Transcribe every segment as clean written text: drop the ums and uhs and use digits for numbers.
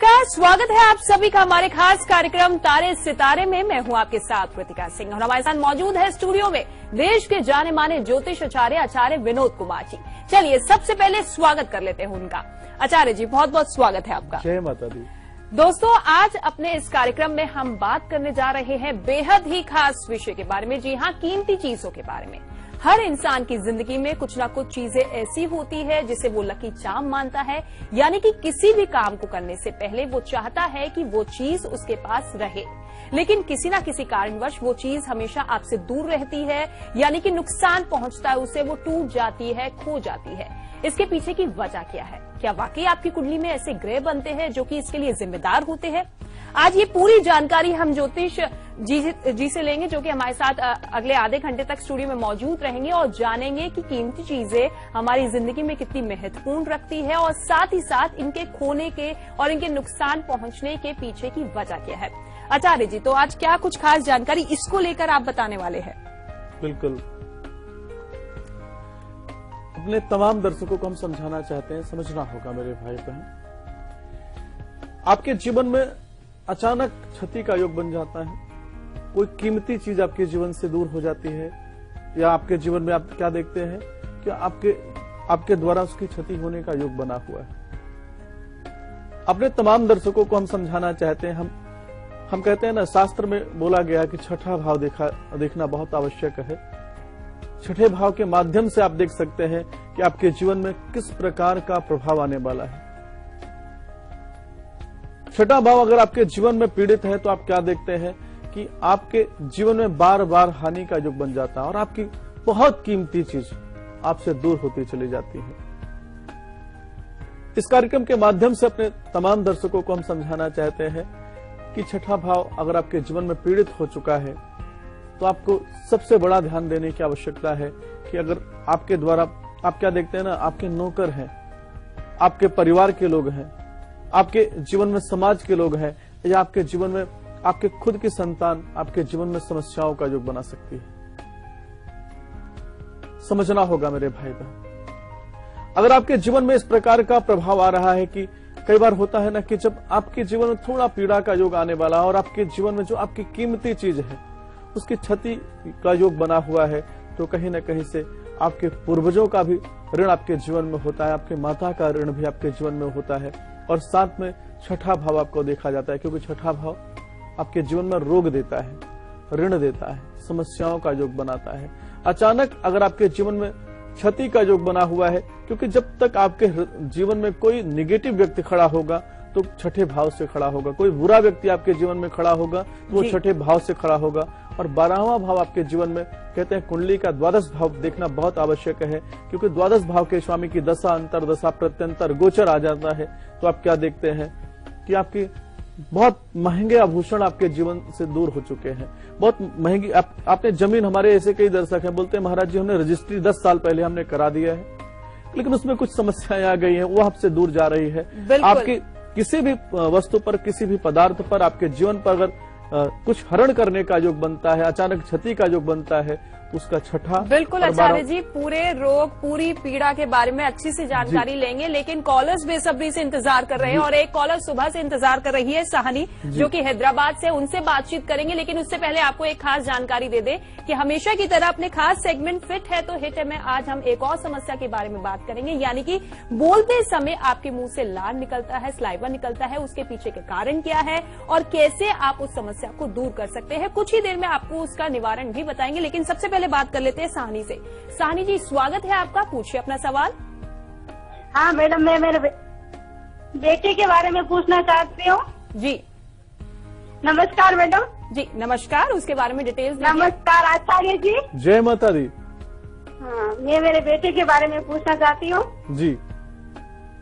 नमस्कार, स्वागत है आप सभी का हमारे खास कार्यक्रम तारे सितारे में। मैं हूं आपके साथ कृतिका सिंह और हमारे साथ मौजूद है स्टूडियो में देश के जाने माने ज्योतिष आचार्य विनोद कुमार जी। चलिए सबसे पहले स्वागत कर लेते हैं उनका। आचार्य जी, बहुत बहुत स्वागत है आपका। जय माता दी। दोस्तों, आज अपने इस कार्यक्रम में हम बात करने जा रहे हैं बेहद ही खास विषय के बारे में। जी हाँ, कीमती चीजों के बारे में। हर इंसान की जिंदगी में कुछ ना कुछ चीजें ऐसी होती है जिसे वो लकी चार्म मानता है, यानी कि किसी भी काम को करने से पहले वो चाहता है कि वो चीज उसके पास रहे, लेकिन किसी ना किसी कारणवश वो चीज हमेशा आपसे दूर रहती है, यानी कि नुकसान पहुंचता है उसे, वो टूट जाती है, खो जाती है। इसके पीछे की वजह क्या है? क्या वाकई आपकी कुंडली में ऐसे ग्रह बनते हैं जो कि इसके लिए जिम्मेदार होते हैं? आज ये पूरी जानकारी हम ज्योतिष जी से लेंगे, जो कि हमारे साथ अगले आधे घंटे तक स्टूडियो में मौजूद रहेंगे और जानेंगे कि कीमती चीजें हमारी जिंदगी में कितनी महत्वपूर्ण रखती है और साथ ही साथ इनके खोने के और इनके नुकसान पहुंचने के पीछे की वजह क्या है। आचार्य जी, तो आज क्या कुछ खास जानकारी इसको लेकर आप बताने वाले हैं? बिल्कुल, अपने तमाम दर्शकों को हम समझाना चाहते हैं, समझना होगा मेरे भाई बहन। आपके जीवन में अचानक क्षति का योग बन जाता है, कोई कीमती चीज आपके जीवन से दूर हो जाती है, या आपके जीवन में आप क्या देखते हैं कि आपके द्वारा उसकी क्षति होने का योग बना हुआ है। अपने तमाम दर्शकों को हम समझाना चाहते हैं। हम कहते हैं ना, शास्त्र में बोला गया कि छठा भाव देखना बहुत आवश्यक है। छठे भाव के माध्यम से आप देख सकते हैं कि आपके जीवन में किस प्रकार का प्रभाव आने वाला है। छठा भाव अगर आपके जीवन में पीड़ित है तो आप क्या देखते हैं कि आपके जीवन में बार बार हानि का योग बन जाता है और आपकी बहुत कीमती चीज आपसे दूर होती चली जाती है। इस कार्यक्रम के माध्यम से अपने तमाम दर्शकों को हम समझाना चाहते हैं कि छठा भाव अगर आपके जीवन में पीड़ित हो चुका है तो आपको सबसे बड़ा ध्यान देने की आवश्यकता है कि अगर आपके द्वारा आप क्या देखते हैं ना, आपके नौकर हैं, आपके परिवार के लोग हैं, आपके जीवन में समाज के लोग हैं, या आपके जीवन में आपके खुद की संतान आपके जीवन में समस्याओं का योग बना सकती है। समझना होगा मेरे भाई बहन। अगर आपके जीवन में इस प्रकार का प्रभाव आ रहा है कि कई बार होता है ना कि जब आपके जीवन में थोड़ा पीड़ा का योग आने वाला और आपके जीवन में जो आपकी कीमती चीज है उसकी क्षति का योग बना हुआ है, तो कहीं न कहीं से आपके पूर्वजों का भी ऋण आपके जीवन में होता है, आपके माता का ऋण भी आपके जीवन में होता है, और साथ में छठा भाव आपको देखा जाता है, क्योंकि छठा भाव आपके जीवन में रोग देता है, ऋण देता है, समस्याओं का योग बनाता है। अचानक अगर आपके जीवन में क्षति का योग बना हुआ है, क्योंकि जब तक आपके जीवन में कोई निगेटिव व्यक्ति खड़ा होगा तो छठे भाव से खड़ा होगा, कोई बुरा व्यक्ति आपके जीवन में खड़ा होगा तो वो छठे भाव से खड़ा होगा। और 12वां भाव आपके जीवन में, कहते हैं कुंडली का द्वादश भाव देखना बहुत आवश्यक है, क्योंकि द्वादश भाव के स्वामी की दशा अंतरदशा प्रत्यंतर गोचर आ जाता है, तो आप क्या देखते हैं कि आपकी बहुत महंगे आभूषण आपके जीवन से दूर हो चुके हैं, बहुत महंगी आपने जमीन, हमारे ऐसे कई दर्शक हैं बोलते हैं महाराज जी हमने रजिस्ट्री 10 साल पहले हमने करा दिया है, लेकिन उसमें कुछ समस्याएं आ गई हैं, वो आपसे दूर जा रही है। आपकी किसी भी वस्तु पर, किसी भी पदार्थ पर, आपके जीवन पर अगर कुछ हरण करने का योग बनता है, अचानक क्षति का योग बनता है, उसका छठा। बिल्कुल आचार्य जी, पूरे रोग पूरी पीड़ा के बारे में अच्छी सी जानकारी लेंगे, लेकिन कॉलर्स बेसब्री से इंतजार कर रहे हैं और एक कॉलर सुबह से इंतजार कर रही है, साहनी, जो कि हैदराबाद से, उनसे बातचीत करेंगे। लेकिन उससे पहले आपको एक खास जानकारी दे दे कि हमेशा की तरह अपने खास सेगमेंट फिट है तो हिट है में आज हम एक और समस्या के बारे में बात करेंगे, यानी कि बोलते समय आपके मुंह से लार निकलता है, सलाइवा निकलता है, उसके पीछे के कारण क्या है और कैसे आप उस समस्या को दूर कर सकते हैं। कुछ ही देर में आपको उसका निवारण भी बताएंगे, लेकिन सबसे पहले बात कर लेते हैं साहनी से। साहनी जी, स्वागत है आपका, पूछिए अपना सवाल। हाँ मैडम, मैं मेरे बेटे के बारे में पूछना चाहती हूँ। जी नमस्कार मैडम। जी नमस्कार, उसके बारे में डिटेल्स। नमस्कार आचार्य जी। जय माता दी। हाँ, मैं मेरे बेटे के बारे में पूछना चाहती हूँ। जी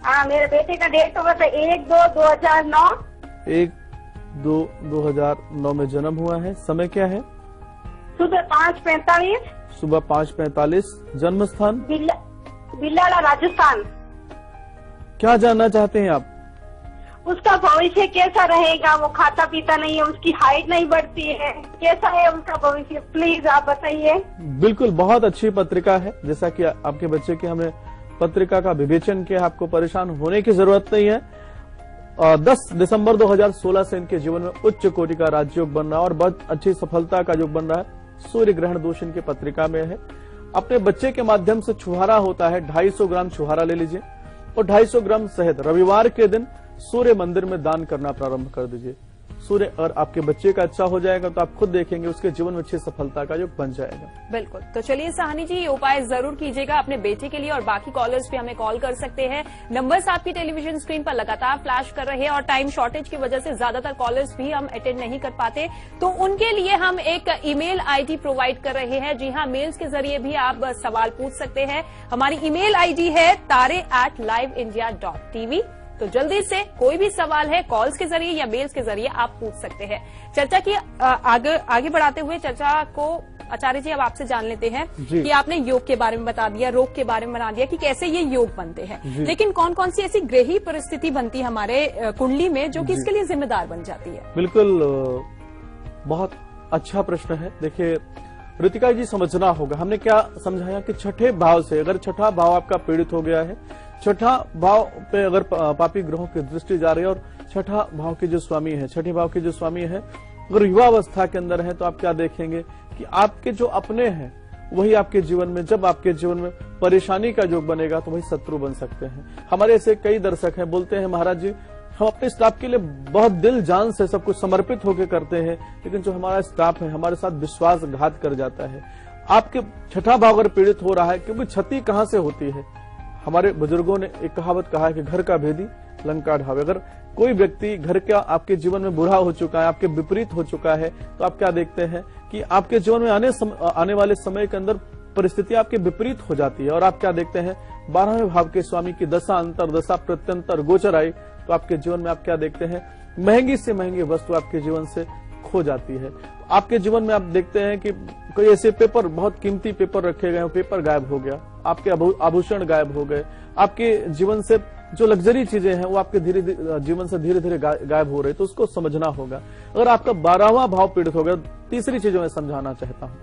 हाँ, मेरे बेटे का डेट ऑफ बर्थ 1/2/2009। 1/2/2009 में जन्म हुआ है। समय क्या है? सुबह 5:45। सुबह 5:45। जन्म स्थान? बिल्लाड़ा, राजस्थान। क्या जानना चाहते हैं आप? उसका भविष्य कैसा रहेगा? वो खाता पीता नहीं है, उसकी हाइट नहीं बढ़ती है, कैसा है उसका भविष्य, प्लीज आप बताइए। बिल्कुल, बहुत अच्छी पत्रिका है। जैसा कि आपके बच्चे की हमने पत्रिका का विवेचन किया, आपको परेशान होने की जरूरत नहीं है। 10 दिसंबर 2016 से इनके जीवन में उच्च कोटि का राजयोग बन रहा है और बहुत अच्छी सफलता का योग बन रहा है। सूर्य ग्रहण दोष इनकी पत्रिका में है। अपने बच्चे के माध्यम से छुहारा होता है, 250 ग्राम छुहारा ले लीजिए और 250 ग्राम शहद रविवार के दिन सूर्य मंदिर में दान करना प्रारंभ कर दीजिए। सूर्य अगर आपके बच्चे का अच्छा हो जाएगा तो आप खुद देखेंगे उसके जीवन में अच्छी सफलता का योग बन जाएगा। बिल्कुल। तो चलिए साहनी जी, ये उपाय जरूर कीजिएगा अपने बेटे के लिए और बाकी कॉलर्स भी हमें कॉल कर सकते हैं। नंबर्स आपकी टेलीविजन स्क्रीन पर लगातार फ्लैश कर रहे हैं और टाइम शॉर्टेज की वजह से ज्यादातर कॉलर्स भी हम अटेंड नहीं कर पाते, तो उनके लिए हम एक ईमेल आईडी प्रोवाइड कर रहे हैं। जी हाँ, मेल्स के जरिए भी आप सवाल पूछ सकते हैं। हमारी ईमेल आईडी है tare@liveindia.tv। तो जल्दी से कोई भी सवाल है कॉल्स के जरिए या मेल्स के जरिए आप पूछ सकते हैं। चर्चा की आगे बढ़ाते हुए चर्चा को आचार्य जी अब आपसे जान लेते हैं कि आपने योग के बारे में बता दिया, रोग के बारे में बता दिया कि कैसे ये योग बनते हैं, लेकिन कौन कौन सी ऐसी ग्रही परिस्थिति बनती है हमारे कुंडली में जो कि इसके लिए जिम्मेदार बन जाती है? बिल्कुल, बहुत अच्छा प्रश्न है। देखिए ऋतिका जी, समझना होगा हमने क्या समझाया कि छठे भाव से, अगर छठा भाव आपका पीड़ित हो गया है, छठा भाव पे अगर पापी ग्रहों की दृष्टि जा रही है और छठा भाव के जो स्वामी है, छठे भाव के जो स्वामी है अगर युवावस्था के अंदर है, तो आप क्या देखेंगे कि आपके जो अपने हैं वही आपके जीवन में, जब आपके जीवन में परेशानी का योग बनेगा तो वही शत्रु बन सकते हैं। हमारे ऐसे कई दर्शक हैं, बोलते हैं महाराज जी हम अपने स्टाफ के लिए बहुत दिल जान से सब कुछ समर्पित होकर करते हैं, लेकिन जो हमारा स्टाफ है हमारे साथ विश्वासघात कर जाता है। आपके छठा भाव अगर पीड़ित हो रहा है, क्योंकि क्षति कहां से होती है? हमारे बुजुर्गों ने एक कहावत कहा है कि घर का भेदी लंका ढावे। अगर कोई व्यक्ति घर का आपके जीवन में बुरा हो चुका है, आपके विपरीत हो चुका है, तो आप क्या देखते हैं कि आपके जीवन में आने वाले समय के अंदर परिस्थिति आपके विपरीत हो जाती है। और आप क्या देखते हैं 12वें भाव के स्वामी की दशा अंतर दशा प्रत्यंतर गोचर आई, तो आपके जीवन में आप क्या देखते हैं महंगी से महंगी वस्तु आपके जीवन से खो जाती है। आपके जीवन में आप देखते हैं कि कोई ऐसे पेपर, बहुत कीमती पेपर रखे गए, पेपर गायब हो गया, आपके आभूषण गायब हो गए, आपके जीवन से जो लग्जरी चीजें हैं वो आपके जीवन से धीरे धीरे गायब हो रही, तो उसको समझना होगा। अगर आपका 12वां भाव पीड़ित हो गया, तीसरी चीज मैं समझाना चाहता हूं,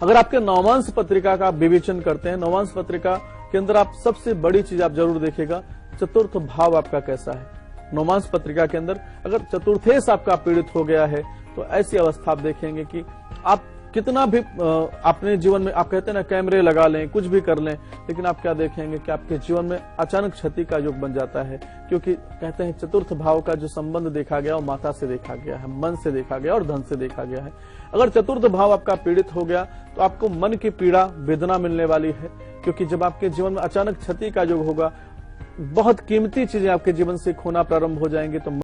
अगर आपके नवमांश पत्रिका का आप विवेचन करते हैं, नवमांश पत्रिका के अंदर आप सबसे बड़ी चीज आप जरूर देखेगा, चतुर्थ भाव आपका कैसा है। नवमांश पत्रिका के अंदर अगर चतुर्थेश आपका पीड़ित हो गया है, तो ऐसी अवस्था आप देखेंगे कि आप कितना भी अपने जीवन में, आप कहते हैं ना कैमरे लगा लें, कुछ भी कर लें, लेकिन आप क्या देखेंगे कि आपके जीवन में अचानक क्षति का योग बन जाता है। क्योंकि कहते हैं चतुर्थ भाव का जो संबंध देखा गया वो माता से देखा गया है, मन से देखा गया और धन से देखा गया है। अगर चतुर्थ भाव आपका पीड़ित हो गया तो आपको मन की पीड़ा, वेदना मिलने वाली है, क्योंकि जब आपके जीवन में अचानक क्षति का योग होगा, बहुत कीमती चीजें आपके जीवन से खोना प्रारंभ हो जाएंगे, तो